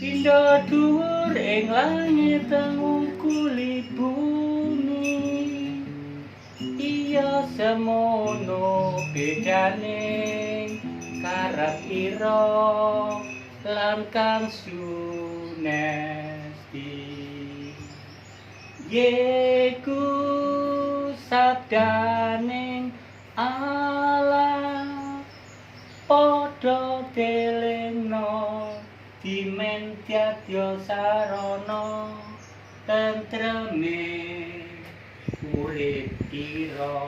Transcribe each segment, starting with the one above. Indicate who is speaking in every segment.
Speaker 1: Pindha dhuwur ing langit ngungkuli bumi. Iya semono bedane karep ira lan kang sunesti. Yeku sabdaning Allah padha delengno dimen tyadya sarana tentreme urip ira.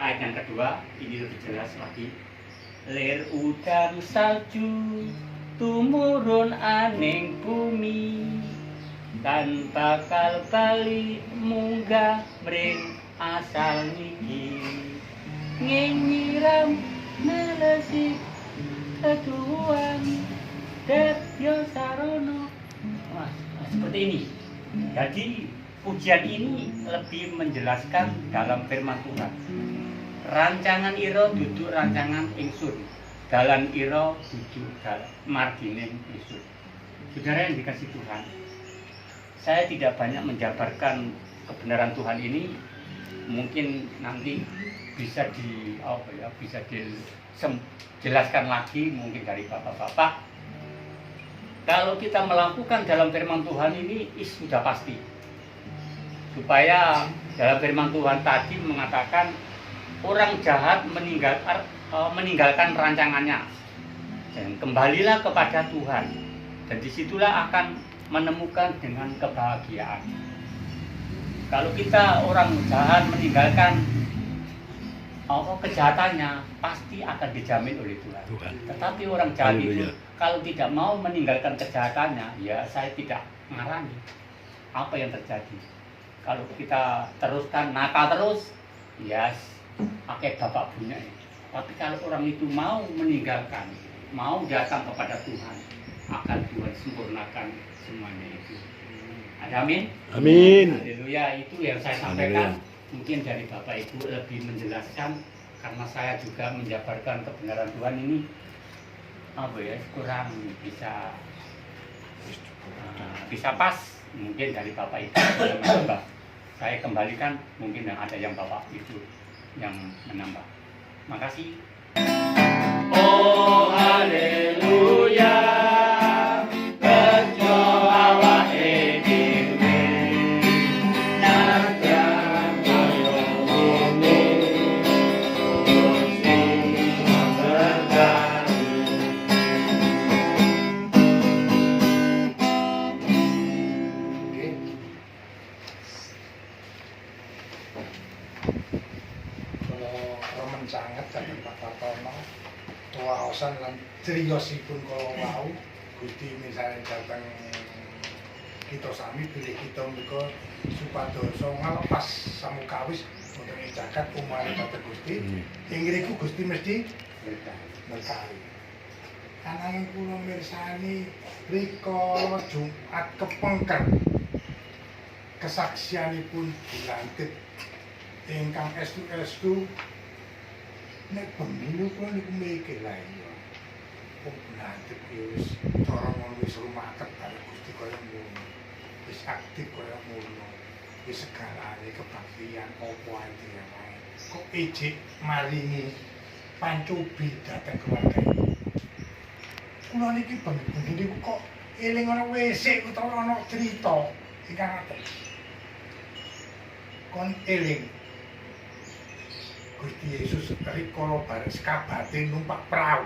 Speaker 1: Ayat yang kedua ini lebih jelas lagi. Lir udan salju tumurun aning bumi dan bakal bali munggah mring asal niki nginyiram nelesi ketuan Debyo Sarono. Seperti ini. Jadi pujian ini lebih menjelaskan dalam firman Tuhan. Rancangan ira duduk rancangan ingsun, dalan ira duduk margining ingsun. Saudara yang dikasih Tuhan, saya tidak banyak menjabarkan kebenaran Tuhan ini. Mungkin nanti bisa dijelaskan lagi mungkin dari bapak-bapak. Kalau kita melakukan dalam firman Tuhan ini sudah pasti. Supaya dalam firman Tuhan tadi mengatakan orang jahat meninggalkan rancangannya dan kembalilah kepada Tuhan. Dan disitulah akan menemukan dengan kebahagiaan. Kalau kita orang jahat meninggalkan kejahatannya, pasti akan dijamin oleh Tuhan. Tetapi orang jahat itu kalau tidak mau meninggalkan kejahatannya, ya saya tidak ngarani apa yang terjadi. Kalau kita teruskan nakal terus, ya pakai bapak punya. Tapi kalau orang itu mau meninggalkan, mau datang kepada Tuhan, akan Tuhan sempurnakan semuanya itu. Ada amin?
Speaker 2: Amin.
Speaker 1: Haleluya, itu yang saya sampaikan. Mungkin dari Bapak Ibu lebih menjelaskan, karena saya juga menjabarkan kebenaran Tuhan ini kurang bisa pas. Mungkin dari Bapak Ibu yang menambah, saya kembalikan. Mungkin yang ada yang Bapak Ibu yang menambah. Makasih. Oh haleluya.
Speaker 3: Sangat dateng Pak Tartono wawasan lan criyosipun kala wau Gusti misalnya dateng kita sami pilih kita menika supados ngalepas samukawis wonten ing jagat umare dateng Gusti ing ngriku Gusti mesti berkahi. Ananging kula mirsani rikala Jumat kepengker kesaksianipun dilantik ingkang estu-estu. Nek pemilu kok niku mikir lah ya. Wong nanti wis cara ngono wis rumaket karo Gusti kaya ngono. Wis aktif kaya ngono. Wis segalane kebaktian apa ae wae. Kok ijik maringi pancubi dhateng keluarga iki. Kula niki bengi niku kok eling ana WC utawa ana crita ingkang ngaten. Kon eling Gusti Yesus rikala bareng sekabate numpak perahu.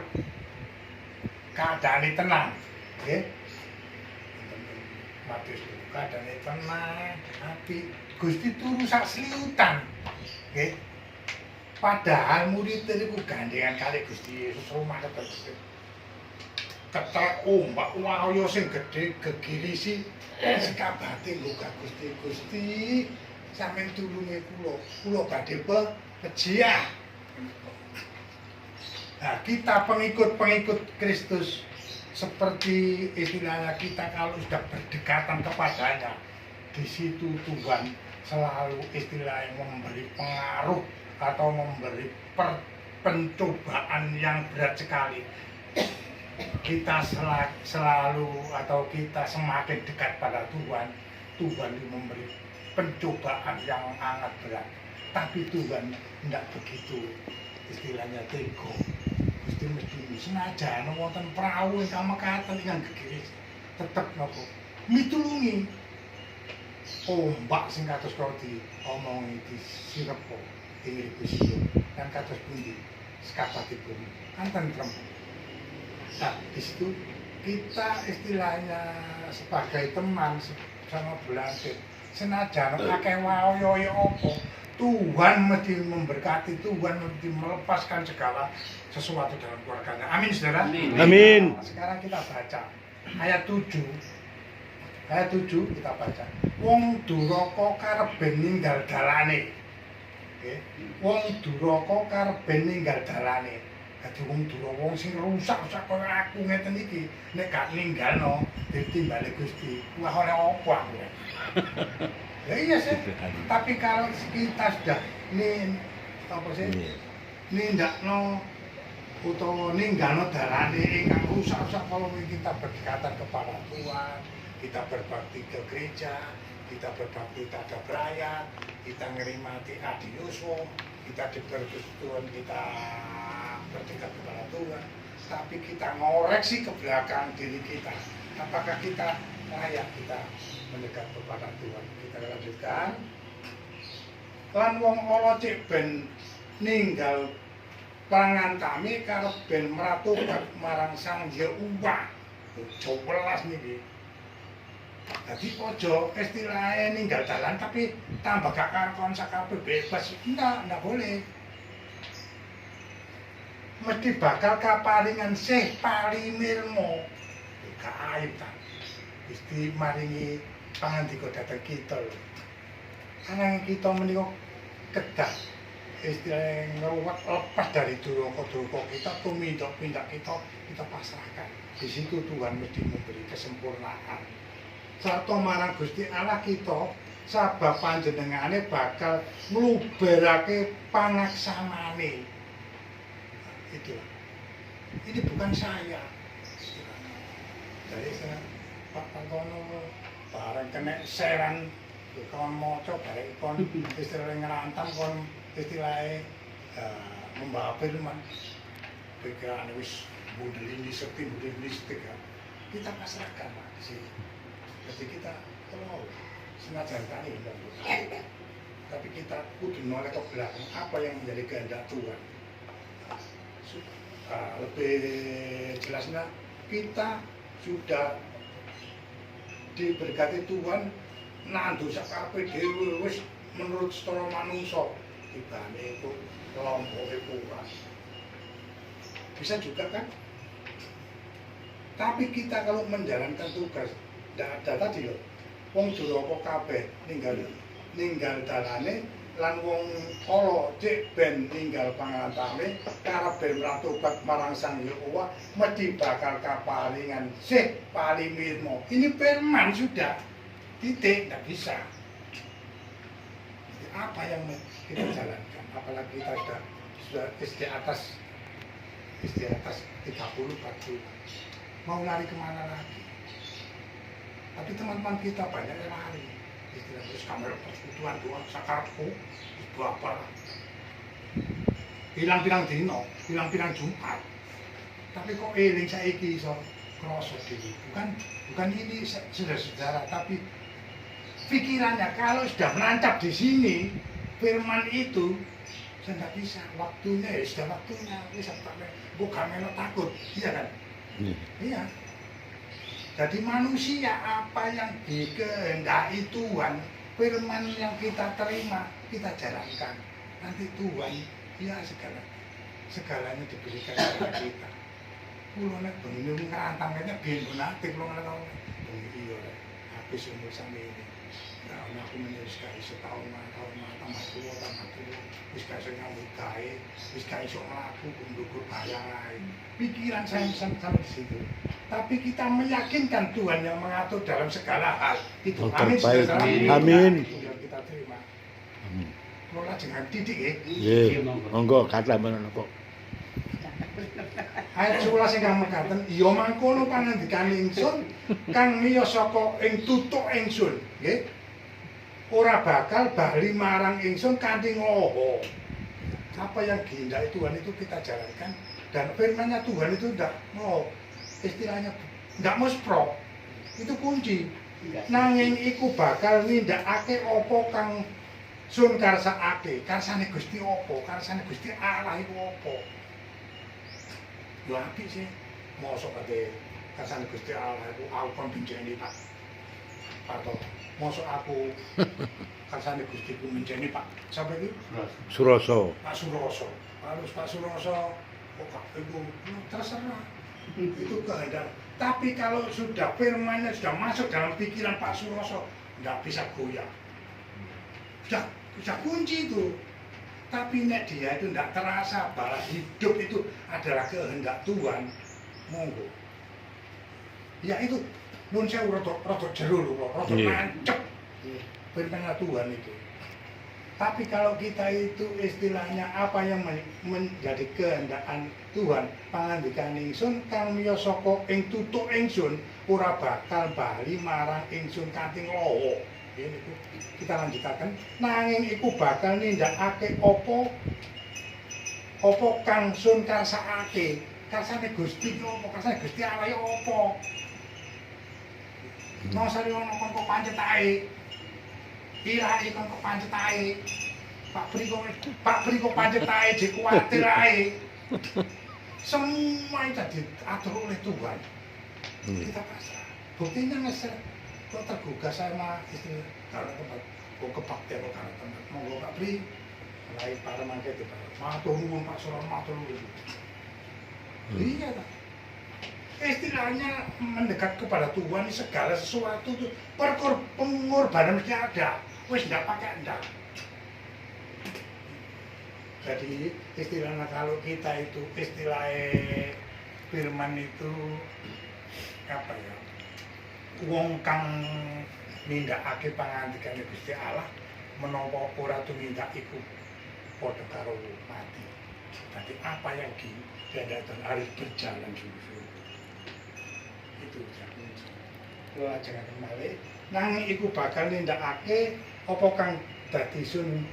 Speaker 3: Keadaane tenang, nggih. Matius keadaane tenang, apik. Gusti turu sak sliutan. Nggih. Padahal murid niku gandengan kali Gusti Yesus rumah ketemu. Ketek ombak wahya sing gedhe gegirisi sekabate luka Gusti sampeyan tulunge kula badhe pejiah. Nah, kita pengikut Kristus seperti istilahnya kita kalau sudah berdekatan kepadanya, di situ Tuhan selalu istilahnya memberi pengaruh atau memberi pencobaan yang berat sekali. kita selalu atau kita semakin dekat pada Tuhan, Tuhan itu memberi pencobaan yang sangat berat. Tapi Tuhan tidak begitu istilahnya tego. Gusti mesti senajan wonten perahu ingkang mekaten ingkang gegiris tetep napa mitulungi ombak sing kados kala diomongi disirepo ing Gusti dan kados pundi sekapatipun kan tentrem. Nah, di situ kita istilahnya sebagai teman sama belajar senajan akeh wae apa Tuhan mesti memberkati, Tuhan mesti melepaskan segala sesuatu dalam keluarganya. Amin, saudara.
Speaker 2: Amin.
Speaker 3: Nah, sekarang kita baca ayat 7. Ayat 7 kita baca. Wong duraka karepe ninggal dalane. Oke. Wong duraka karepe ninggal dalane. Dadi wong duraka wong sing rusak-rusak kaya aku ngeten iki nek gak ninggalno ditimbali Gusti. Wah oleh apa aku? Ya iya sih, tapi kalau kita sudah nindakno utawa ninggalno dalane ingkang rusak-rusak kalau kita berdekatan kepada Tuhan, kita berbakti ke gereja, kita berbakti terhadap rakyat, kita ngerimati adiuswo, kita dipertujuan kita berdekat kepada Tuhan, tapi kita ngoreksi ke belakang diri kita, apakah kita layak kita mendekat kepada Tuhan. Kita lanjutkan. Lan wong ala cek ben ninggal pangantame karep ben mratobat marang Sang Yehuwa. Jowelas niki. Dadi aja istilahnya ninggal dalan tapi tambah gak karuan sakabeh bebas. Enggak boleh. Mesti bakal kaparingan sih palimirmu. Gak aib ta. Gusti maringi pangandika dhateng kita lho. Ananging kita menika kedah istilahnya ngruwet lepas dari duraka-duraka kita, tumindak-pindak kita pasrahkan. Di situ Tuhan mesti memberi kesempurnaan. Sarta marang Gusti Allah kita sabab panjenengane bakal ngluberake panaksamane. Nah, itulah. Ini bukan saya. Dari sana Pak Pantono bareng kena seran kawan moco bareng kon istilahnya ngerantam kon istilahnya membawa firman pikiran wis budel ini setik kita pasrahkan Pak di sini. Jadi kita kalau sengaja tadi tapi kita kudu nolak ke belakang apa yang menjadi kehendak Tuhan. Lebih jelasnya kita sudah diberkati Tuhan nandu sakarepe dhewe wis menurut setara manungsa tibane itu kelompoke kurang. Bisa juga kan? Tapi kita kalau menjalankan tugas ndak ada tadi loh. Wong duraka kabeh ninggal dalane lan wong ala cek ben ninggal pangantame karepe mratobat marang Sang Yehuwa mesti bakal kaparingan sih palimirmo. Ini firman sudah titik, tidak bisa. Jadi apa yang kita jalankan? Apalagi kita sudah di atas 30-40 mau lari kemana lagi? Tapi teman-teman kita banyak yang lari. Terus kamera persekutuan doang sakarepku itu apa? Hilang-hilang dino, hilang-hilang Jumat. Tapi kok eling saiki iso krasa dhewe. Bukan ini saudara-saudara, tapi pikirannya kalau sudah menancap di sini firman itu saya nggak bisa, waktunya ya sudah waktunya, bisa sampai bukan melo takut, iya kan? Iya. Jadi manusia apa yang dikehendaki Tuhan, firman yang kita terima, kita jalankan. Nanti Tuhan, ya segalanya diberikan kepada kita. Kulo nek bengi ngrantangnya biyen nate kulo ngono. Iya, habis umur sampe ini. Nah, aku menulis kae setahun tambah tua. Wis gak iso nyambut gawe, wis gak iso mlaku ndukur bayang ae. Pikiran saya sampai di situ. Tapi kita meyakinkan Tuhan yang mengatur dalam segala hal. Itu amin.
Speaker 2: Amin.
Speaker 3: Kita terima.
Speaker 2: Amin.
Speaker 3: Kalau jangan didik ya.
Speaker 2: Nggih, monggo kata menapa.
Speaker 3: Ayat 11 ingkang mekaten, ya mangkono pangandikan ingsun kang miyos saka ing tutuk ingsun, nggih. Ora bakal bali marang ingsun kanthi ngoho. Apa yang dihindaki Tuhan itu kita jalankan, dan firman-Nya Tuhan itu enggak mau istilahnya enggak muspro. Itu kunci. Nanging iku bakal nindakake apa kang sun karsakake. Karsane Gusti apa? Karsane Gusti Allah iku apa? Yo apik sih. Mosok ade karsane Gusti Allah iku aku kon benjeni Pak. Atau mosok aku karsane Gusti ku benjeni Pak. Sampai iki
Speaker 2: Suroso.
Speaker 3: Pak Suroso. Harus Pak Suroso kok itu terserah. Itu kehendak. Tapi kalau sudah firman-Nya sudah masuk dalam pikiran Pak Suroso, nggak bisa goyah. Sudah kunci itu. Tapi nek dia itu tidak terasa bahwa hidup itu adalah kehendak Tuhan, monggo. Ya itu, nun saya rotok jeru loh, rotok nancep firman Tuhan itu. Tapi kalau kita itu istilahnya apa yang menjadi kehendakan Tuhan, pangandikan ingsun kang miya saka ing tutuk ingsun ora bakal bali marang ingsun kanthi lowo. Ini kita lanjutaken, nanging iku bakal nindakake apa kang sun karsakake. Karsane Gusti apa? Karsane Gusti Allah ya apa? Nosari ono kon kok pancet ae. Irahe kon kok pancet ae. Pak Pri kok pancet ae, jek kuwatir ae. Semua itu diatur oleh Tuhan. Kita pasrah. Buktinya ngeser. Kok tergugah sama istri karena tempat kok kebaktian kok karena tempat monggo Pak Pri mulai para mangke itu matur nuwun Pak Suron matur nuwun. Iya tak. Istilahnya mendekat kepada Tuhan segala sesuatu itu pengorbanan mesti ada. Wis ndak pakai ndak. Jadi istilahnya kalau kita itu istilahnya firman itu apa ya? Wong kang nindakake pangandikane Gusti Allah menapa ora tumindak iku padha karo mati. Tapi apa yang diadakan harus berjalan sungguh-sungguh. Itu kunci. Kula ajaran malih nanging iku bakal nindakake apa kang dadi sun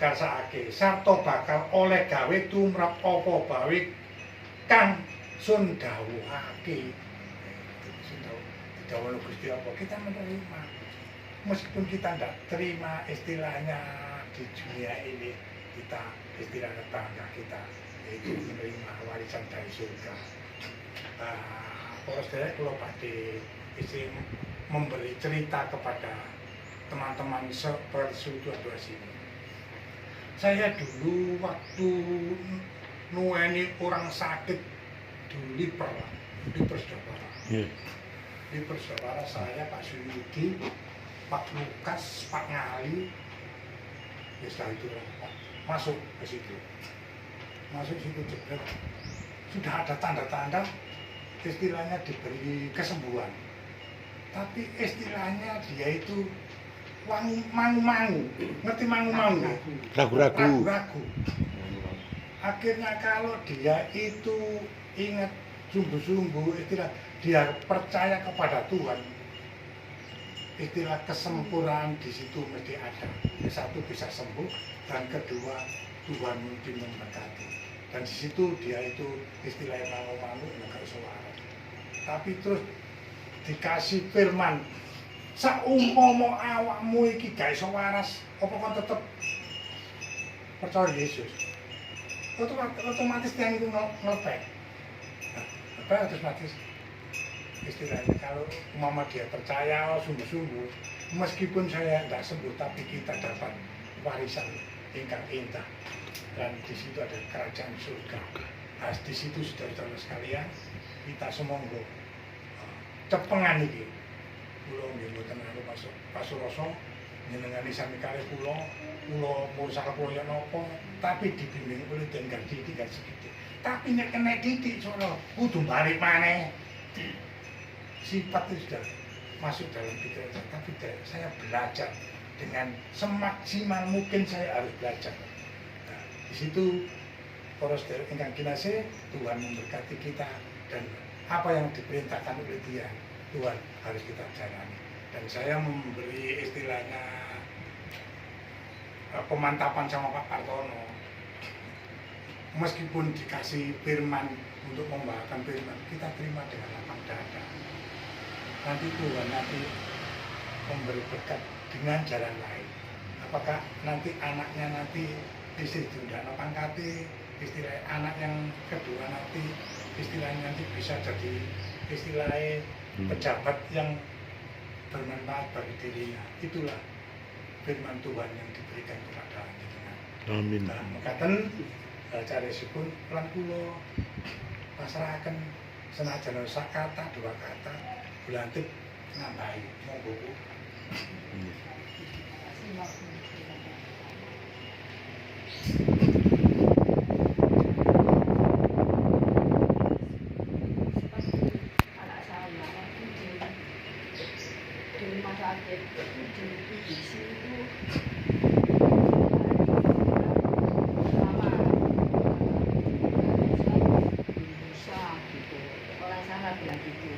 Speaker 3: karsakake sarta bakal oleh gawe tumrap apa bawe kang sun dawuhake. Dawuh Gusti apa kita menerima meskipun kita tidak terima istilahnya di dunia ini kita istilahnya bangga kita yaitu menerima warisan dari surga. Poros saya kalau badhe isi memberi cerita kepada teman-teman sepersuatu sini. Saya dulu waktu nueni orang sakit di liver saudara. Di persaudara saya Pak Suyudi, Pak Lukas, Pak Ngali, ya setelah itu masuk ke situ, jebret. Sudah ada tanda-tanda istilahnya diberi kesembuhan, tapi istilahnya dia itu mangu-mangu, ngerti mangu-mangu? Ragu-ragu. Akhirnya kalau dia itu ingat sungguh-sungguh istilah dia percaya kepada Tuhan, istilah kesempurnaan di situ mesti ada. Satu bisa sembuh dan kedua Tuhan mungkin memberkati. Dan di situ dia itu istilahnya mangu-mangu enggak iso waras. Tapi terus dikasih firman, saumpama awakmu iki gak iso waras, apa kon tetep percaya Yesus? Otomatis yang itu ngelepek. Otomatis istilahnya kalau umpama dia percaya sungguh-sungguh meskipun saya tidak sembuh tapi kita dapat warisan ingkang indah dan di situ ada kerajaan surga. Nah, di situ saudara-saudara sekalian kita semonggo cepengan iki kula nggih mboten anu Pak Suroso njenengane sami kalih kula mursaka kula yen napa tapi dibimbing oleh Dengar Didik kan sedikit. Tapi nek kena didik sono kudu balik maneh. Sifat itu sudah masuk dalam pikiran saya, tapi saya belajar dengan semaksimal mungkin saya harus belajar. Nah, di situ para sedherek ingkang kinasih, Tuhan memberkati kita dan apa yang diperintahkan oleh Dia, Tuhan harus kita jalani. Dan saya memberi istilahnya pemantapan sama Pak Partono. Meskipun dikasih firman untuk membawakan firman, kita terima dengan lapang dada. Nanti Tuhan memberi berkat dengan jalan lain. Apakah nanti anaknya istri tidak pangkati, istilah anak yang kedua nanti istilahnya nanti bisa jadi istilahnya pejabat yang bermanfaat bagi dirinya. Itulah firman Tuhan yang diberikan kepada kita.
Speaker 2: Amin.
Speaker 3: Nah, mekaten carisipun lan kula pasrahaken senajan sak kata dua kata bulantik nambahi monggo Bu.
Speaker 4: Anak saya di rumah sakit di UGD itu lama bisa gitu, orang sana bilang gitu.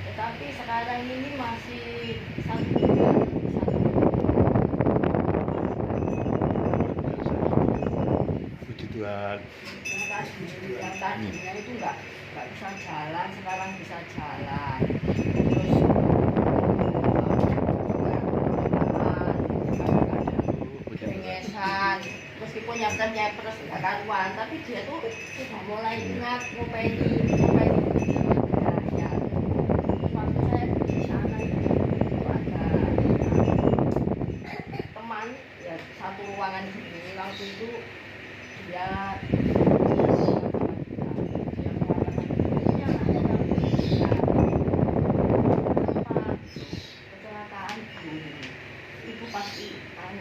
Speaker 4: Tetapi sekarang ini masih 1 bulan.
Speaker 2: Puji Tuhan.
Speaker 4: Yang tadinya itu nggak bisa jalan, sekarang bisa jalan. Terus pengesan, meskipun nyepres nggak karuan, tapi dia tuh sudah mulai ingat ngopeni ya. Waktu saya di sana itu ada teman ya, satu ruangan sini, waktu itu dia kecelakaan itu pasti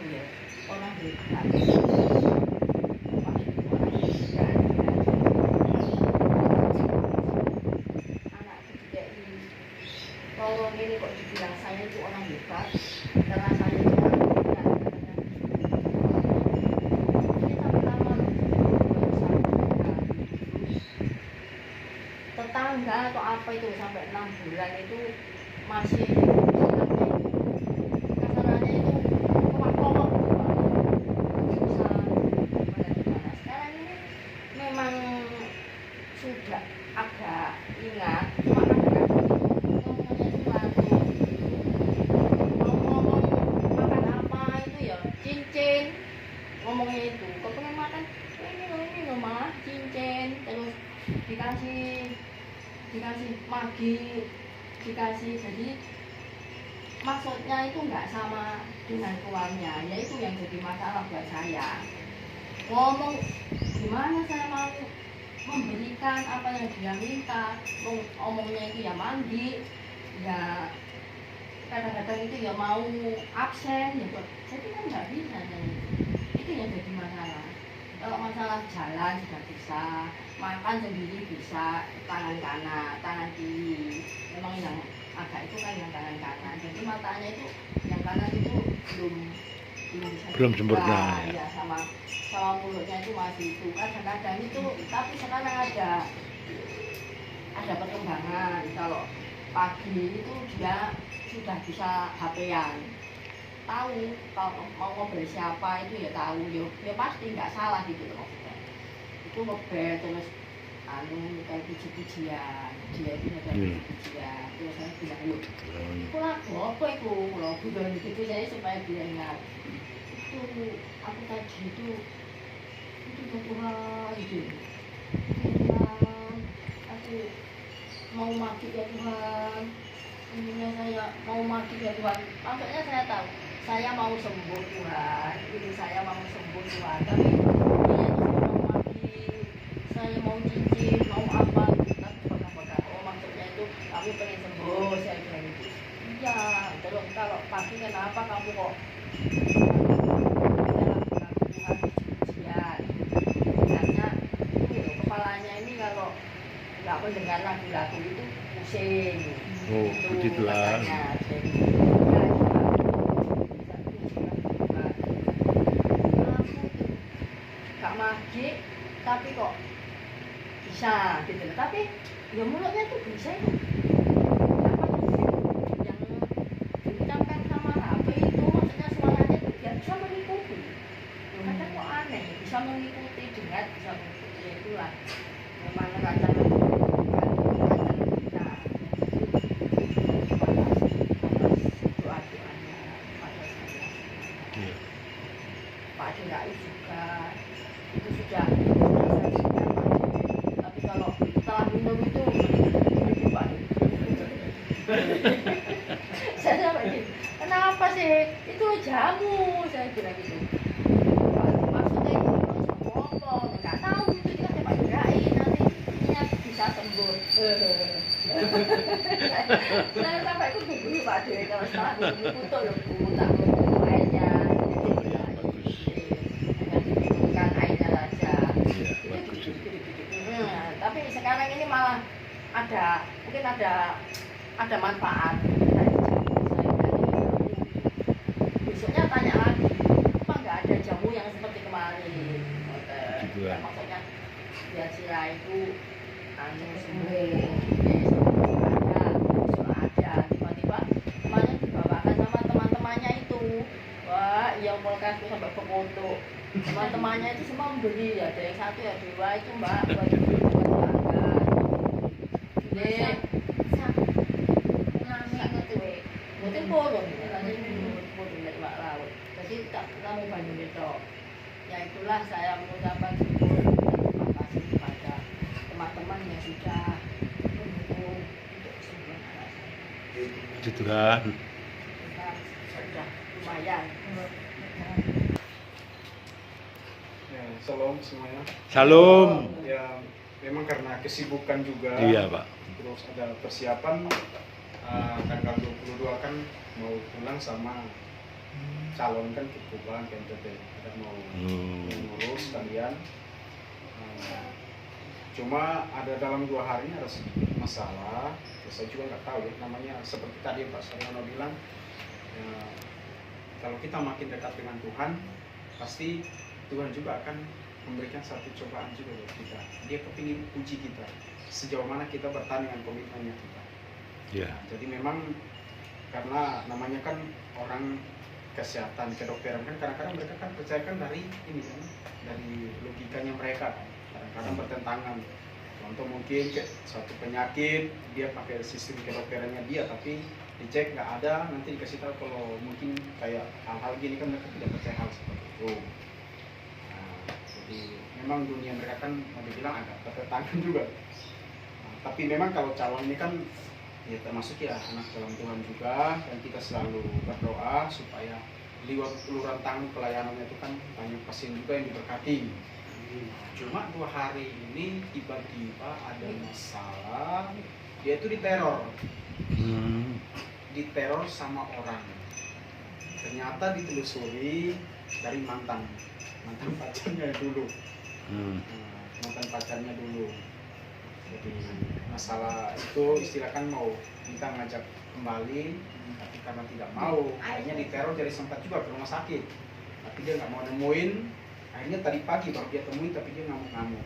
Speaker 4: ya orang hebat, pasti orang hebat. Anak ketiga ini kalau ini kok dibilang saya itu orang hebat karena saya itu orang hebat. Tetangga atau apa itu sampai 6 bulan itu masih kasarannya itu kowak-kowak bisa gimana. Sekarang ini memang sudah agak ingat, cuma kadang-kadang ngomongnya itu langsung ngomong makan apa itu ya cincin, ngomongnya itu kepengen makan ini loh mah cincin, terus dikasih magi, dikasih, jadi maksudnya itu nggak sama dengan uangnya, ya itu yang jadi masalah buat saya. Ngomong gimana saya mau memberikan apa yang dia minta, ngomongnya itu ya mandi, ya kadang-kadang itu ya mau absen, ya jadi kan nggak bisa, jadi itu yang jadi masalah. Kalau masalah jalan sudah bisa, makan sendiri bisa, tangan kanan, tangan kiri. Memang yang agak itu kan yang tangan kanan. Jadi matanya itu yang kanan itu belum bisa
Speaker 2: Sempurna.
Speaker 4: Ya, sama mulutnya itu masih itu kan kadang itu. Tapi sekarang ada perkembangan. Kalau pagi itu dia sudah bisa HP-an. Tahu kalau mau ngobrol siapa itu ya tahu, ya pasti nggak salah gitu loh. Itu ngobrol terus kayak puji-pujian, dia itu ada puji-pujian, terus saya bilang yuk itu lagu apa itu, lagu bilang begitu saya supaya dia ingat itu aku tadi itu ya Tuhan itu Tuhan, aku mau mati ya Tuhan, intinya saya mau mati ya Tuhan, maksudnya saya tahu saya mau sembuh Tuhan, ini saya mau sembuh Tuhan, tapi dia itu mau mati, saya mau cincin, mau apa, tapi pegang-pegang, oh maksudnya itu kamu pengen sembuh, saya bilang gitu. Iya, terus kalau pagi kenapa kamu kok Tuhan puji-pujian, sebenarnya itu kepalanya ini kalau nggak mendengar lagu-lagu itu pusing.
Speaker 2: Oh, puji Tuhan.
Speaker 4: tapi kok bisa gitu loh. Tapi ya mulutnya tuh bisa itu yang diucapkan sama HP itu maksudnya suaranya tuh dia bisa mengikuti. Kadang kok aneh, bisa mengikuti dengar, bisa mengikuti ya itulah memang kadang Pak Rai juga itu sudah tapi kalau setelah minum itu Pak saya sampai gitu, kenapa sih itu jamu saya bilang gitu. Maksudnya itu apa nggak tahu itu kita Pak Rai nanti ininya bisa sembuh. Saya sampai itu dulu Pak Dewi kalau setelah minum itu tuh loh tak minum airnya kan airnya saja. Tapi sekarang ini malah mungkin ada manfaat dari jamu saya. Besoknya tanya lagi, apa nggak ada jamu yang seperti kemarin? Maksudnya biar si Rai itu sembuh. Ada tiba-tiba kemarin dibawakan sama teman-temannya itu. Wah, iya kulkas itu sampai foto. Teman-temannya itu semua membeli, ada yang 1 ya 2 itu Mbak buat tetangga. Deh, mungkin polong, nanti polong dari Mbak Laut. Jadi tak tahu banyak itu. Ya itulah saya mengucapkan syukur dan terima kasih kepada teman-teman yang sudah mendukung untuk kesembuhan anak saya.
Speaker 2: Puji Tuhan.
Speaker 4: Kita sudah lumayan.
Speaker 5: Ya, shalom semuanya.
Speaker 2: Shalom.
Speaker 5: Ya, memang karena kesibukan juga.
Speaker 2: Iya, Pak.
Speaker 5: Terus ada persiapan tanggal 22 kan mau pulang sama calon kan ke Kuban ke NTT. Kita mau ngurus kalian. Cuma ada dalam 2 hari ini ada sedikit masalah. Ya, saya juga nggak tahu ya namanya seperti tadi Pak Saryono bilang. Ya, kalau kita makin dekat dengan Tuhan, pasti Tuhan juga akan memberikan satu cobaan juga buat kita. Dia kepingin uji kita sejauh mana kita bertahan dengan komitmennya kita.
Speaker 2: Iya.
Speaker 5: Nah, jadi memang karena namanya kan orang kesehatan kedokteran kan kadang-kadang mereka kan percayakan dari ini kan dari logikanya mereka kan kadang-kadang bertentangan. Contoh mungkin suatu penyakit dia pakai sistem kedokterannya dia tapi dicek nggak ada, nanti dikasih tahu kalau mungkin kayak hal-hal gini kan mereka tidak percaya hal seperti itu. Jadi memang dunia mereka kan mau dibilang agak bertentangan juga. Tapi memang kalau calon ini kan ya termasuk ya anak dalam Tuhan juga, dan kita selalu berdoa supaya lewat uluran tangan pelayanannya itu kan banyak pasien juga yang diberkati. Cuma 2 hari ini tiba-tiba ada masalah, dia itu diteror. Diteror sama orang. Ternyata ditelusuri dari mantan pacarnya dulu. Mantan pacarnya dulu. Jadi masalah itu istilahkan mau kita ngajak kembali, tapi karena tidak mau, akhirnya diteror, jadi sempat juga ke rumah sakit. Tapi dia nggak mau nemuin. Akhirnya tadi pagi baru dia temuin, tapi dia ngamuk-ngamuk.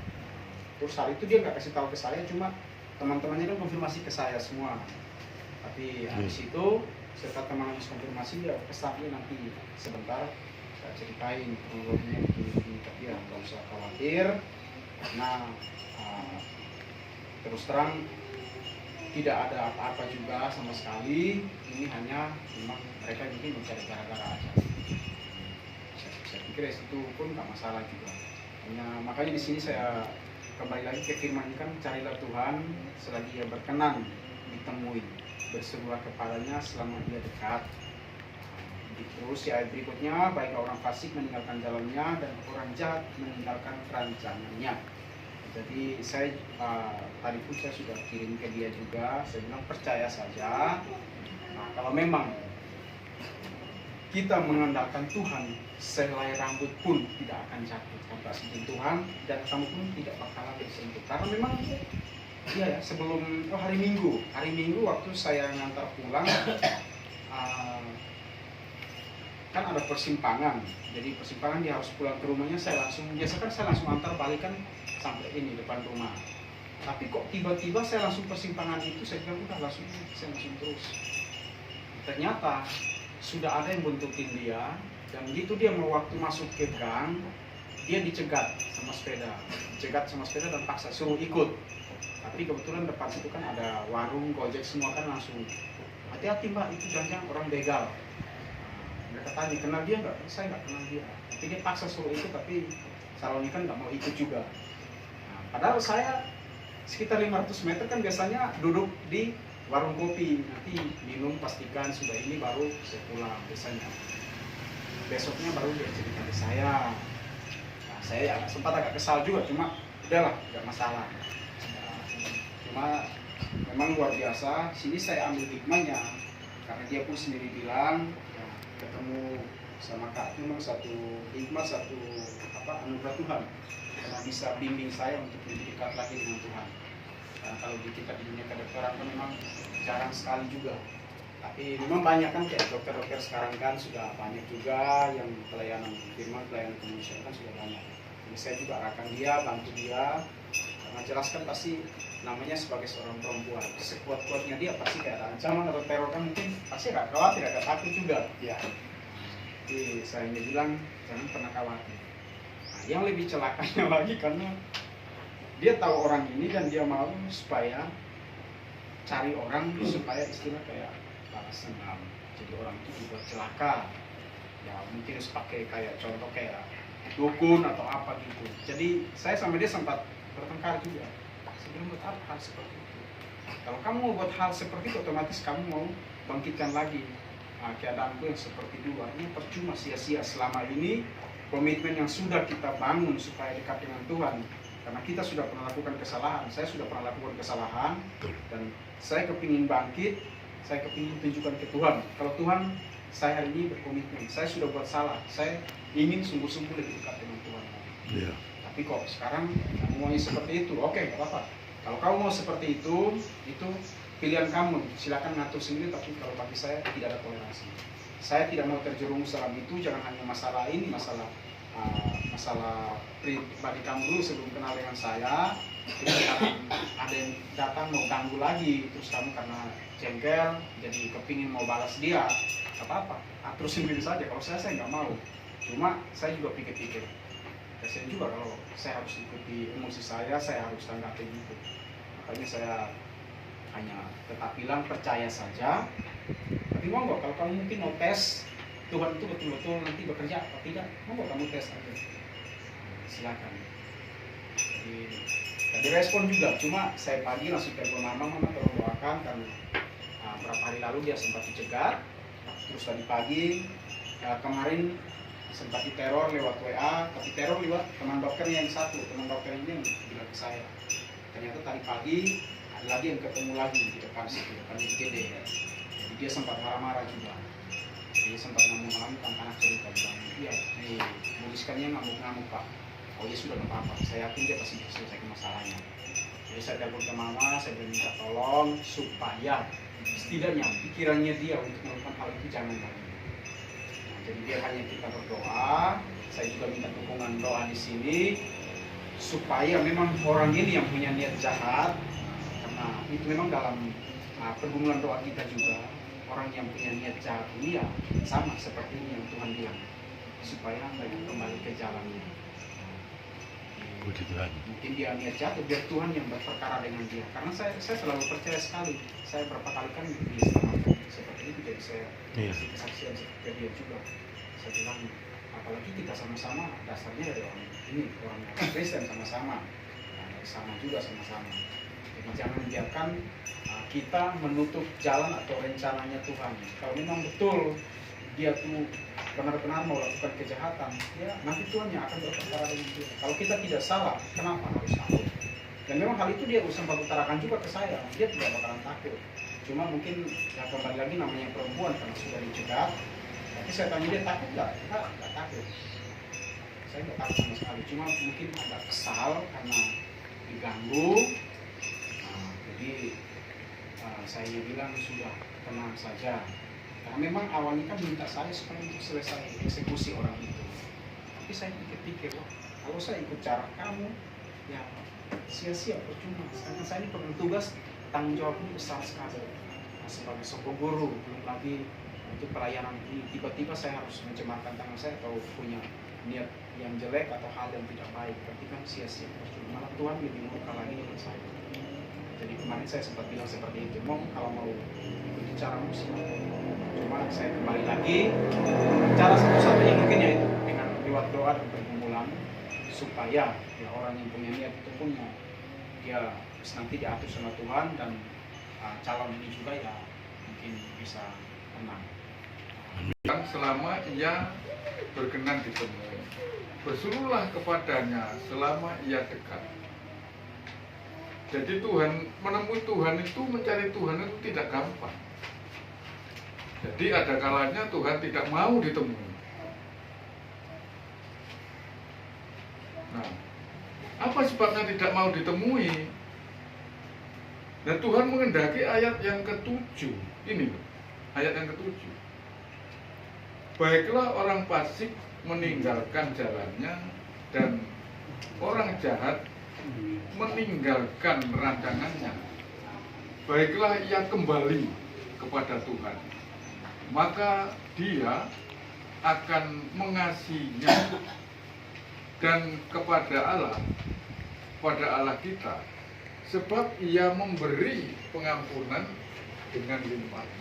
Speaker 5: Terus hari itu dia nggak kasih tahu ke saya, cuma teman-temannya kan konfirmasi ke saya semua. Tapi habis itu setelah teman-teman konfirmasi dia pesannya nanti sebentar saya ceritain kronologinya begini, tapi ya nggak usah khawatir karena terus terang tidak ada apa-apa juga sama sekali. Ini hanya memang mereka mungkin mencari gara-gara aja. Saya pikir itu pun nggak masalah juga. Makanya di sini saya kembali lagi ke firman ini kan, carilah Tuhan selagi ia berkenan ditemui, berserulah kepadanya selama ia dekat. Terus di ayat berikutnya, baiklah orang fasik meninggalkan jalannya dan orang jahat meninggalkan perancangannya. Jadi saya tadi pun saya sudah kirim ke dia juga, saya bilang percaya saja. Nah, kalau memang kita mengandalkan Tuhan, sehelai rambut pun tidak akan jatuh tanpa izin Tuhan, dan kamu pun tidak bakalan tersentuh. Karena memang iya ya, sebelum hari Minggu waktu saya ngantar pulang, kan ada persimpangan, jadi persimpangan dia harus pulang ke rumahnya, biasa kan saya langsung antar balikan sampai ini depan rumah. Tapi kok tiba-tiba saya langsung persimpangan itu, saya bilang udah langsung, saya langsung terus. Ternyata sudah ada yang buntutin dia, dan begitu dia mau waktu masuk ke gang, dia dicegat sama sepeda dan paksa suruh ikut. Tapi kebetulan depan situ kan ada warung, Gojek semua kan langsung, hati-hati mbak, itu jangan orang begal. Mereka tanya, kenal dia nggak? Saya nggak kenal dia. Tapi dia paksa suruh ikut, tapi Saloni kan nggak mau ikut juga. Nah, padahal saya sekitar 500 meter kan biasanya duduk di warung kopi, nanti minum pastikan sudah ini baru saya pulang biasanya. Besoknya baru dia cerita ke saya. Nah, saya sempat agak kesal juga, cuma udahlah, nggak masalah. Nah, cuma memang luar biasa. Sini saya ambil hikmahnya, karena dia pun sendiri bilang ya, ketemu sama Kak memang satu hikmah, satu anugerah Tuhan, karena bisa bimbing saya untuk lebih dekat lagi dengan Tuhan. Karena kalau kita di dunia kedokteran kan memang jarang sekali juga. Tapi memang banyak kan kayak dokter-dokter sekarang kan sudah banyak juga yang pelayanan firman, pelayanan kemanusiaan kan sudah banyak. Jadi saya juga arahkan dia, bantu dia, karena jelaskan pasti namanya sebagai seorang perempuan, sekuat-kuatnya dia pasti kayak ada ancaman atau teror kan mungkin pasti agak khawatir, agak takut juga. Ya. Jadi saya bilang jangan pernah khawatir. Nah, yang lebih celakanya lagi karena dia tahu orang ini dan dia mau supaya cari orang supaya istilah kayak balas dendam. Jadi orang itu dibuat celaka. Ya mungkin harus pakai kayak contoh kayak dukun atau apa gitu. Jadi saya sama dia sempat bertengkar juga. Sebelum buat hal seperti itu. Kalau kamu mau buat hal seperti itu, otomatis kamu mau bangkitkan lagi keadaanku yang seperti dulu. Ini percuma sia-sia selama ini komitmen yang sudah kita bangun supaya dekat dengan Tuhan. Karena kita sudah pernah lakukan kesalahan, saya sudah pernah lakukan kesalahan, dan saya kepingin bangkit, saya kepingin tunjukkan ke Tuhan. Kalau Tuhan, saya hari ini berkomitmen, saya sudah buat salah, saya ingin sungguh-sungguh lebih dekat dengan Tuhan.
Speaker 2: Ya.
Speaker 5: Tapi kok sekarang kamu maunya seperti itu, oke, nggak apa-apa. Kalau kamu mau seperti itu pilihan kamu, silakan ngatur sendiri. Tapi kalau bagi saya tidak ada toleransi. Saya tidak mau terjerumus dalam itu, jangan hanya masalah ini, masalah pribadi kamu dulu sebelum kenal dengan saya. Jadi sekarang ada yang datang mau ganggu lagi, terus kamu karena jengkel jadi kepingin mau balas dia, gak apa-apa, atur sendiri saja. Kalau saya nggak mau, cuma saya juga pikir-pikir, kasihan juga kalau saya harus ikuti emosi saya harus tanggapi gitu. Makanya saya hanya tetap bilang percaya saja. Tapi monggo kalau kamu mungkin mau tes Tuhan itu betul-betul nanti bekerja atau tidak, monggo kamu tes aja, silakan. Jadi respon juga, cuma saya pagi langsung telepon mama tolong doakan karena beberapa hari lalu dia sempat dicegat. Terus tadi pagi kemarin sempat diteror lewat WA, tapi teror lewat teman dokternya yang satu, teman dokter ini yang bilang ke saya. Ternyata tadi pagi ada lagi yang ketemu lagi di depan IGD. Jadi dia sempat marah-marah juga. Jadi sempat ngamuk-ngamuk anak cerita bilang, iya, nih tuliskannya ngamuk-ngamuk pak. Oh ya sudah, nggak apa-apa. Saya yakin dia pasti bisa selesaikan masalahnya. Jadi saya telepon ke mama, saya minta tolong supaya setidaknya pikirannya dia untuk melakukan hal itu jangan lagi. Nah, jadi dia hanya kita berdoa. Saya juga minta dukungan doa di sini supaya memang orang ini yang punya niat jahat, karena itu memang dalam pergumulan doa kita juga. Orang yang punya niat jahat ini ya sama seperti ini yang Tuhan bilang, supaya mereka kembali ke jalannya.
Speaker 2: Puji Tuhan.
Speaker 5: Mungkin dia niat jahat, biar Tuhan yang berperkara dengan dia. Karena saya selalu percaya sekali. Saya berapa kali kan diselamatkan seperti itu, jadi saya kasih kesaksian seperti dia juga. Saya bilang, apalagi kita sama-sama dasarnya dari orang ini, orang Kristen sama-sama, sama juga sama-sama. Jadi jangan biarkan kita menutup jalan atau rencananya Tuhan. Kalau memang betul dia tuh benar-benar mau lakukan kejahatan, ya nanti Tuhan yang akan berperkara dengan dia. Kalau kita tidak salah, kenapa harus takut? Dan memang hal itu dia sempat utarakan juga ke saya, dia tidak bakalan takut. Cuma mungkin ya kembali lagi namanya perempuan karena sudah dicegat. Tapi saya tanya dia takut nggak? Nggak takut. Saya nggak takut sama sekali. Cuma mungkin agak kesal karena diganggu. Jadi saya bilang sudah tenang saja. Karena memang awalnya kan minta saya supaya untuk selesai eksekusi orang itu. Tapi saya pikir-pikir, wah, kalau saya ikut cara kamu, ya sia-sia, percuma. Karena saya ini bertugas, tanggung jawabnya besar sekali. Nah, sebagai seorang guru, belum lagi untuk pelayanan ini, tiba-tiba saya harus mencemarkan tangan saya atau punya niat yang jelek atau hal yang tidak baik, berarti kan sia-sia, percuma. Malah Tuhan lebih murka lagi dengan saya. Jadi kemarin saya sempat bilang seperti itu, kalau mau ikuti caramu silakan. Cuma saya kembali lagi, cara satu-satunya mungkin yaitu dengan lewat doa dan pergumulan, supaya ya orang yang punya niat itu pun dia nanti diatur sama Tuhan, dan calon ini juga ya mungkin bisa tenang.
Speaker 6: Selama ia berkenan ditemui, berserulah kepadanya selama ia dekat. Jadi menemui Tuhan itu, mencari Tuhan itu tidak gampang. Jadi ada kalanya Tuhan tidak mau ditemui. Nah, apa sebabnya tidak mau ditemui? Dan Tuhan mengendaki ayat yang ke-7. Ini loh, ayat yang ke-7. Baiklah orang fasik meninggalkan jalannya, dan orang jahat meninggalkan rancangannya. Baiklah ia kembali kepada Tuhan, maka dia akan mengasihinya, dan kepada Allah kita, sebab ia memberi pengampunan dengan limpahnya.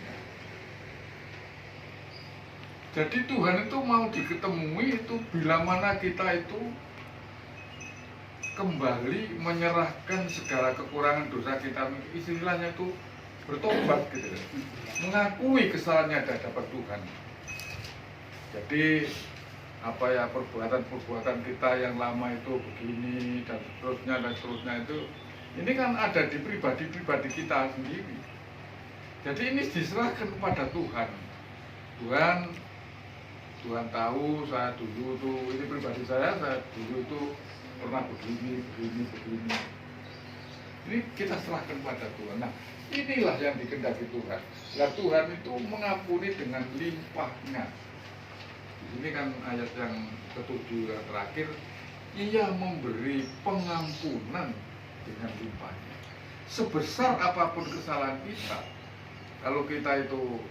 Speaker 6: Jadi Tuhan itu mau diketemui itu bila mana kita itu kembali menyerahkan segala kekurangan dosa kita, istilahnya itu bertobat gitu, mengakui kesalahannya di hadapan Tuhan. Jadi perbuatan kita yang lama itu begini dan seterusnya itu, ini kan ada di pribadi kita sendiri. Jadi ini diserahkan kepada Tuhan. Tuhan tahu saya dulu tuh, ini pribadi saya dulu itu pernah begini. Ini kita serahkan pada Tuhan. Nah, inilah yang dikehendaki Tuhan. Nah, Tuhan itu mengampuni dengan limpahnya. Ini kan ayat yang ke-7 yang terakhir, ia memberi pengampunan dengan limpahnya. Sebesar apapun kesalahan kita, kalau kita itu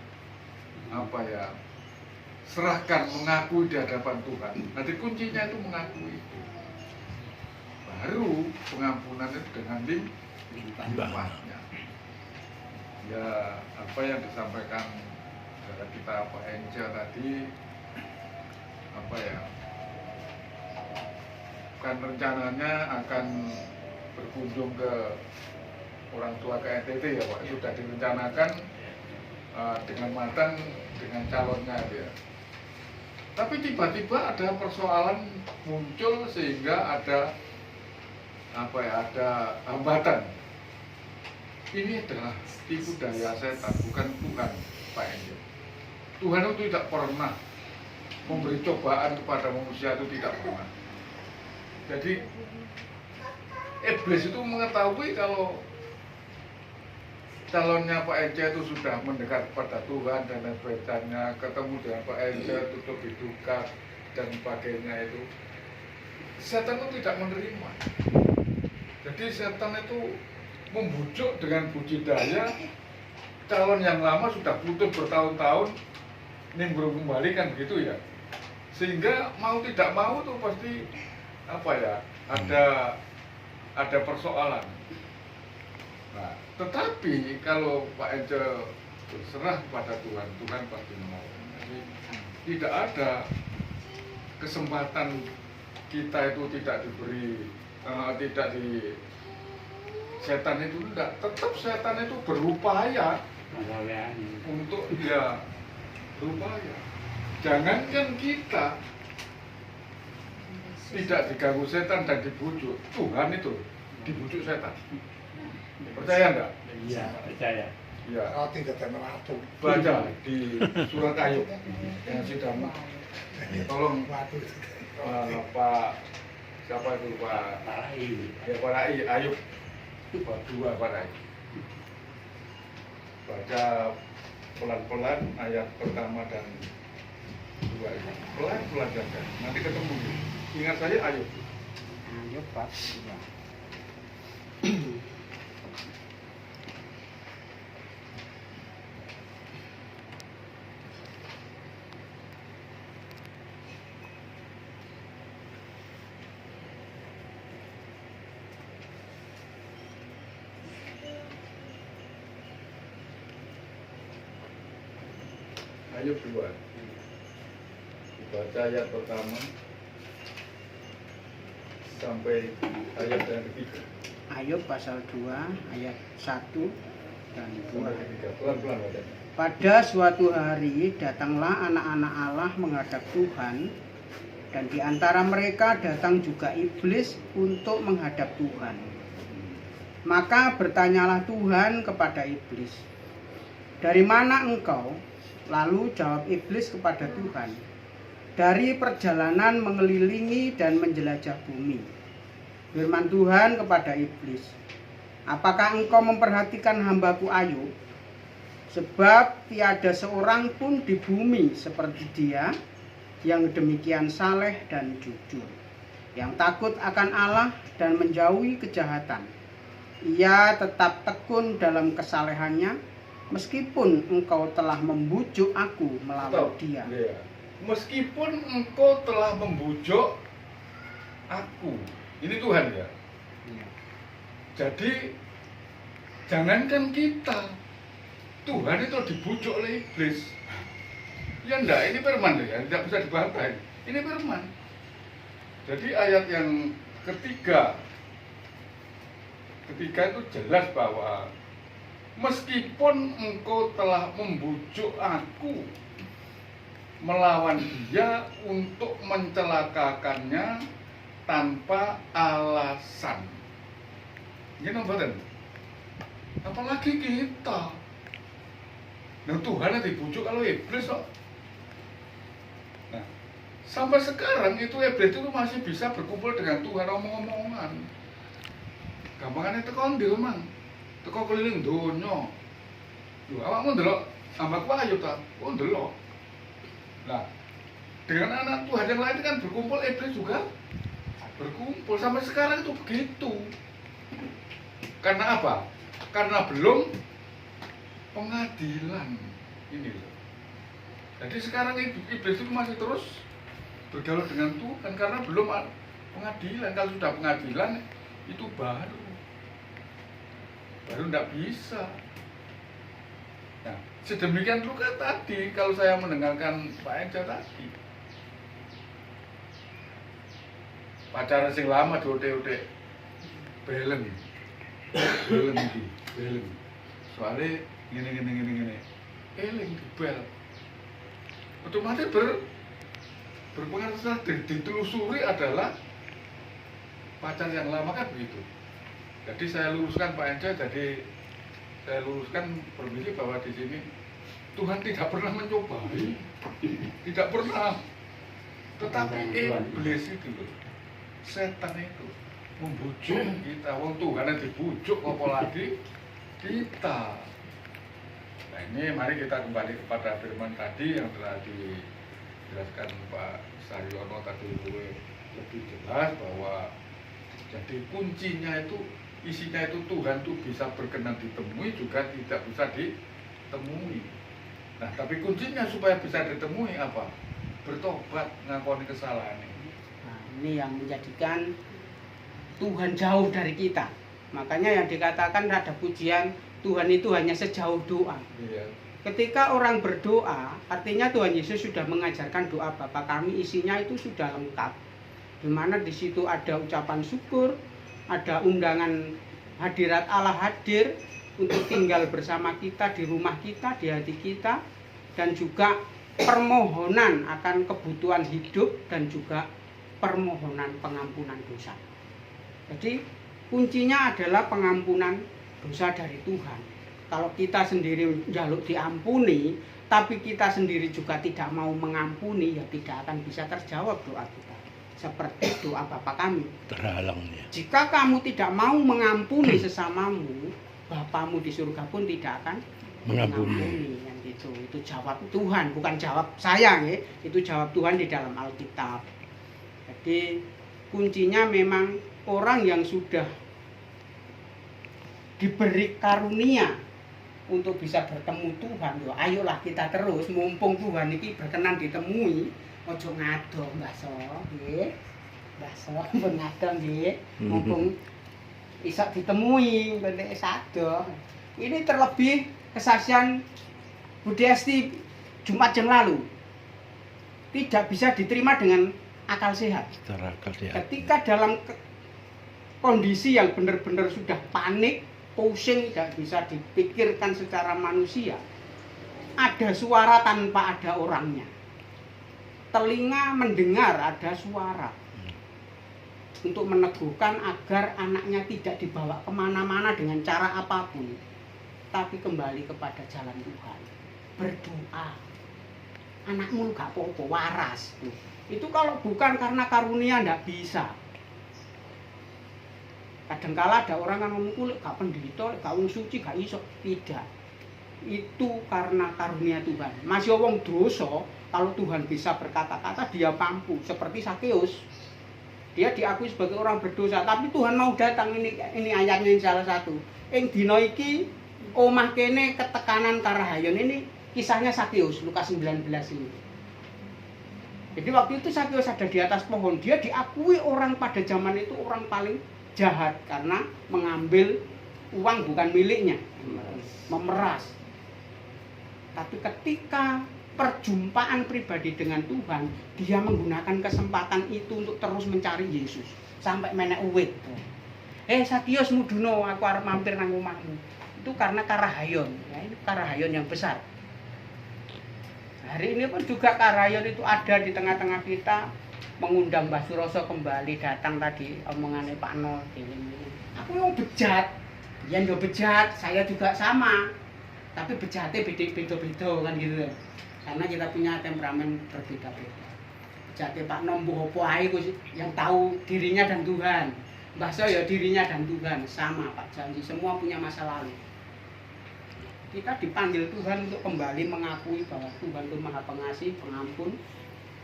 Speaker 6: serahkan, mengakui di hadapan Tuhan. Nanti kuncinya itu mengakui itu. Baru pengampunan itu dengan limpahnya. Ya, apa yang disampaikan saudara kita Pak Enja tadi, kan rencananya akan berkunjung ke orang tua ke NTT ya Pak. Sudah direncanakan dengan matang dengan calonnya dia. Tapi tiba-tiba ada persoalan muncul sehingga ada hambatan. Ini adalah tipu daya setan, bukan Tuhan, Pak Enjo. Tuhan itu tidak pernah memberi cobaan kepada manusia, itu tidak pernah. Jadi iblis itu mengetahui kalau calonnya Pak Enja itu sudah mendekat kepada Tuhan dan lain sebagainya, ketemu dengan Pak Enja itu lebih dekat dan sebagainya itu, setan itu tidak menerima. Jadi setan itu membujuk dengan budidaya calon yang lama sudah putus bertahun-tahun nimbrung kembali kan gitu ya, sehingga mau tidak mau tuh pasti ada persoalan. Nah, tetapi kalau Pak Enja berserah kepada Tuhan, Tuhan pasti mau. Jadi tidak ada kesempatan kita itu tidak diberi, setan itu tidak. Tetap setan itu berupaya untuk dia berupaya. Jangankan kita tidak diganggu setan dan dibujuk, Tuhan itu dibujuk setan. Percaya enggak?
Speaker 1: Iya, percaya.
Speaker 6: Iya.
Speaker 3: Roti ketemu waktu.
Speaker 6: Baca di surat Ayub yang sudah tolong Pak siapa itu Pak Ayub Pak 2 Pak Ayub. Baca pelan-pelan ayat pertama dan dua ini. Pelan-pelan saja. Nanti ketemu. Ingat saya Ayub.
Speaker 7: Ayub bab 2.
Speaker 6: Ayub 2. Dibaca ayat pertama sampai ayat yang ketiga.
Speaker 7: Ayub pasal 2 ayat 1 dan 2.
Speaker 6: Sampai ketiga. Pelan-pelan bacanya.
Speaker 7: Pada suatu hari datanglah anak-anak Allah menghadap Tuhan, dan di antara mereka datang juga iblis untuk menghadap Tuhan. Maka bertanyalah Tuhan kepada iblis, "Dari mana engkau?" Lalu jawab iblis kepada Tuhan, "Dari perjalanan mengelilingi dan menjelajah bumi." Firman Tuhan kepada iblis, "Apakah engkau memperhatikan hambaku Ayub? Sebab tiada seorang pun di bumi seperti dia, yang demikian saleh dan jujur, yang takut akan Allah dan menjauhi kejahatan. Ia tetap tekun dalam kesalehannya, meskipun engkau telah membujuk aku melawan dia."
Speaker 6: Ya. Meskipun engkau telah membujuk aku. Ini Tuhan ya. Jadi jangankan kita, Tuhan itu dibujuk oleh iblis. Ya enggak, ini firman ya, tidak bisa dibantah. Ini firman. Jadi ayat yang ketiga itu jelas bahwa meskipun engkau telah membujuk aku melawan dia untuk mencelakakannya tanpa alasan. Ini nomor. Apalagi kita. Nah, Tuhan yang dibujuk kalau iblis kok. Nah, sampai sekarang itu iblis itu masih bisa berkumpul dengan Tuhan omong-omongan. Gampangannya tekan di rumah. Teko keliling donya. Lho, awakmu ndelok hambaku Ayub ta? Oh, ndelok. Nah, dengan anak Tuhan yang lain kan berkumpul, iblis juga berkumpul. Sampai sekarang itu begitu. Karena apa? Karena belum pengadilan. Ini loh. Jadi sekarang iblis itu masih terus bergaul dengan Tuhan karena belum pengadilan. Kalau sudah pengadilan itu baru tidak bisa. Nah, sedemikian juga tadi kalau saya mendengarkan Pak Enca tadi, pacaran sing lama diutek-utek beleng iki soalnya gini eling dibel otomatis berpengaruh ditelusuri adalah pacar yang lama kan begitu. Jadi saya luruskan Pak Enca, jadi saya luruskan permisi bahwa di sini Tuhan tidak pernah mencobai, tidak pernah. Tetapi iblis itu, setan itu membujuk kita. Wong Tuhan yang dibujuk, apalagi kita. Nah ini mari kita kembali kepada firman tadi yang telah dijelaskan Pak Saryono tadi lebih jelas bahwa jadi kuncinya itu, isinya itu Tuhan itu bisa berkenan ditemui juga tidak bisa ditemui. Nah tapi kuncinya supaya bisa ditemui apa? Bertobat, ngakoni kesalahan ini.
Speaker 7: Nah, ini yang menjadikan Tuhan jauh dari kita. Makanya yang dikatakan ada pujian Tuhan itu hanya sejauh doa.
Speaker 6: Iya.
Speaker 7: Ketika orang berdoa, artinya Tuhan Yesus sudah mengajarkan doa Bapa kami, isinya itu sudah lengkap. Di mana di situ ada ucapan syukur, ada undangan hadirat Allah hadir untuk tinggal bersama kita di rumah kita, di hati kita, dan juga permohonan akan kebutuhan hidup dan juga permohonan pengampunan dosa. Jadi kuncinya adalah pengampunan dosa dari Tuhan. Kalau kita sendiri njaluk diampuni, tapi kita sendiri juga tidak mau mengampuni, ya tidak akan bisa terjawab doa kita. Seperti doa Bapa kami.
Speaker 2: Terhalang ya.
Speaker 7: Jika kamu tidak mau mengampuni sesamamu, Bapamu di surga pun tidak akan
Speaker 2: Mengampuni.
Speaker 7: Kan gitu. Itu jawab Tuhan, bukan jawab saya ya. Itu jawab Tuhan di dalam Alkitab. Jadi kuncinya memang orang yang sudah diberi karunia untuk bisa bertemu Tuhan, yo ayolah kita terus, mumpung Tuhan iki berkenan ditemui, ojo ngado Mbah So, nggih. Mbah So pun ngado nggih, mumpung iso ditemui benek sado. Ini terlebih kesaksian Budi Esti Jumat yang lalu tidak bisa diterima dengan akal sehat.
Speaker 2: Secara akal sehat.
Speaker 7: Ketika dalam kondisi yang benar-benar sudah panik, pusing, tidak bisa dipikirkan secara manusia, ada suara tanpa ada orangnya. Telinga mendengar ada suara untuk meneguhkan agar anaknya tidak dibawa kemana-mana dengan cara apapun, tapi kembali kepada jalan Tuhan. Berdoa, anakmu gak apa-apa, waras. Itu kalau bukan karena karunia ndak bisa. Kadangkala ada orang yang ngomong kulit gak pendeta, gak wong suci, gak iso. Tidak. Itu karena karunia Tuhan. Masih wong dosa, kalau Tuhan bisa berkata-kata dia mampu. Seperti Sakeus. Dia diakui sebagai orang berdosa, tapi Tuhan mau datang. Ini ayatnya salah satu. Ing dina iki omah kene ketekanan karahayon, ini kisahnya Sakeus Lukas 19 ini. Jadi waktu itu Sakeus ada di atas pohon, dia diakui orang pada zaman itu orang paling jahat karena mengambil uang bukan miliknya, memeras. Tapi ketika perjumpaan pribadi dengan Tuhan, dia menggunakan kesempatan itu untuk terus mencari Yesus sampai menek uwit. Sakeus muduno, aku arep mampir nang omahmu. Itu karena karahayon, ya, ini karahayon yang besar. Hari ini pun juga karahayon itu ada di tengah-tengah kita, mengundang Mbah Suroso kembali datang tadi omongannya Pak Nol. Aku yang bejat, dia juga bejat, saya juga sama, tapi bejatnya beda-beda kan gitu. Karena kita punya temperamen berbeda-beda. Bejatnya Pak Nol mbuh apa ae yang tahu dirinya dan Tuhan. Mbah So ya dirinya dan Tuhan sama Pak Janji, semua punya masa lalu. Kita dipanggil Tuhan untuk kembali mengakui bahwa Tuhan itu Maha Pengasih, Pengampun,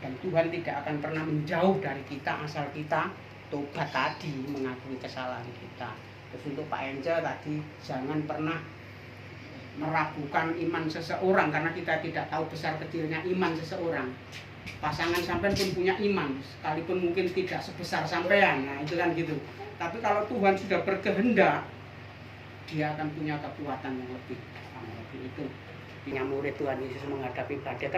Speaker 7: dan Tuhan tidak akan pernah menjauh dari kita asal kita tobat tadi, mengakui kesalahan kita. Terus untuk Pak Enja tadi, jangan pernah meragukan iman seseorang karena kita tidak tahu besar kecilnya iman seseorang. Pasangan sampean pun punya iman, sekalipun mungkin tidak sebesar sampean, nah itu kan gitu. Tapi kalau Tuhan sudah berkehendak, dia akan punya kekuatan yang lebih. Itu punya murid Tuhan Yesus menghadapi badai.